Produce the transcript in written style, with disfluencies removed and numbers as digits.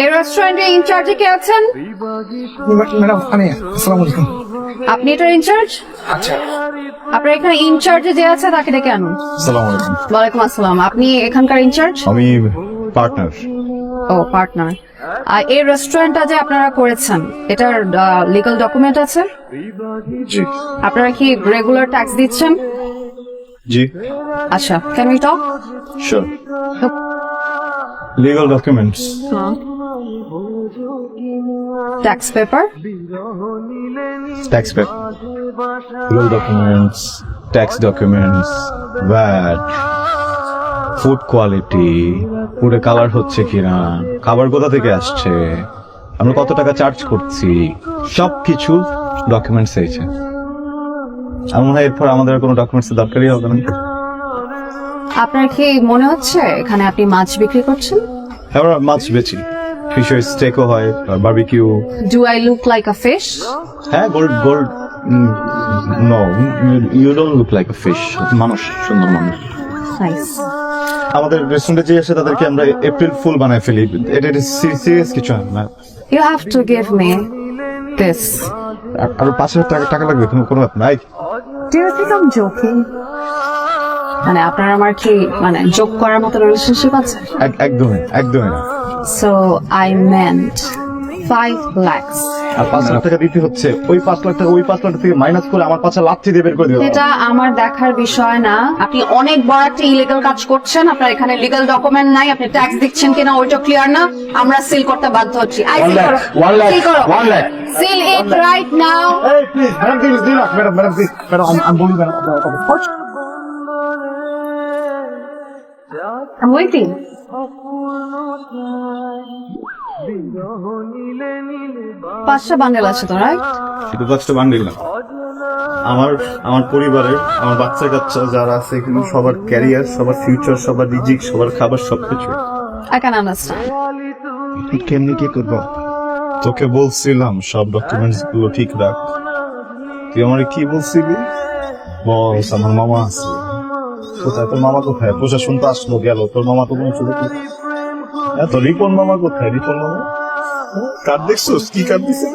এই রেস্টুরেন্টের ইনচার্জে কে আছেন? ম্যাডাম আমি আসসালামু আলাইকুম। আপনি এটার ইনচার্জ? আচ্ছা আপনার এখানে ইনচার্জে যে আছে তাকে ডেকে আনুন। আসসালামু আলাইকুম। ওয়ালাইকুম আসসালাম। আপনি এখানকার ইনচার্জ? আমি পার্টনার। ও পার্টনার। আর এই রেস্টুরেন্টটা যে আপনারা করেছেন এটার লিগ্যাল ডকুমেন্ট আছে? জি আপনারা কি রেগুলার ট্যাক্স দিচ্ছেন? জি আচ্ছা, can we talk? Sure. Legal documents, tax paper? Tax paper, legal documents, tax documents, VAT, food quality, ফুডে কালার হচ্ছে কিনা, খাবার কোথা থেকে আসছে, আমরা কত টাকা চার্জ করছি, সবকিছু ডকুমেন্টস হয়েছে। আমার মনে হয় এরপর আমাদের কোনো ডকুমেন্টস দরকারই হবে না। আপনার কি মনে হচ্ছে এখানে আপনি মাছ বিক্রি করছেন? আমরা মাছ বেচি, ফিশের স্টেকও হয়, barbecue. Do I look like a fish? হ্যাঁ, gold gold. No, you don't look like a fish. মানুষ, সুন্দর মানুষ। নাইস। আমাদের রেস্টুরেন্টে যে আসে তাদেরকে আমরা এপ্রিল ফুল বানায় ফেলি। এটা সিরিয়াস কিছু না। You have to give me this. আর 5,000 টাকা লাগবে, কোনো ব্যাপার নাই। Do you think I am joking? মানে আপনার আমার কি মানে জোক করার মতো রিলেশনশিপ আছে? একদমই একদমই না। So I meant 5 lakhs। আর 5,000 টাকা দিতে হচ্ছে, ওই 5 লাখ টাকা ওই 5 লাখ থেকে মাইনাস করে আমার 5 লাখ দিয়ে বের করে দিও। এটা আমার দেখার বিষয় না। আপনি অনেক বড় একটা ইলিগাল কাজ করছেন। আপনার এখানে লিগ্যাল ডকুমেন্ট নাই, আপনি ট্যাক্স দিচ্ছেন কিনা ওইটা ক্লিয়ার না। আমরা সিল করতে বাধ্য হচ্ছি। আই সিল করো। 1 লাখ। সিল ইট রাইট নাও। এই প্লিজ ম্যাডাম, প্লিজ দিন না ম্যাডাম, প্লিজ ম্যাডাম, আমি বলি ম্যাডাম। I'm waiting. পাঁচটা বান্ডেল আছে তো, রাইট? শুধু 5টা বান্ডিল না, আমার পরিবারের, আমার বাচ্চা কাচ্চা যারা আছে এখানে সবার ক্যারিয়ার, সবার ফিউচার, সবার রিজিক, সবার খাবার, সবকিছু। I can understand. কেমনি কি করবো? তোকে বলছিলাম সব ডকুমেন্টস গুলো ঠিক রাখ। তুই আমারে কি বলছিলি? বস, আমার মামা আছে। কোথায় তোর মামা? কোথায়? প্রশাসন তো আসলো গেল, তোর মামা তো কোনো চলে গেল। তো রিপন মামা কোথায়? রিপন মামা কার্ড দেখছোস? কি কার্ড দিচ্ছে?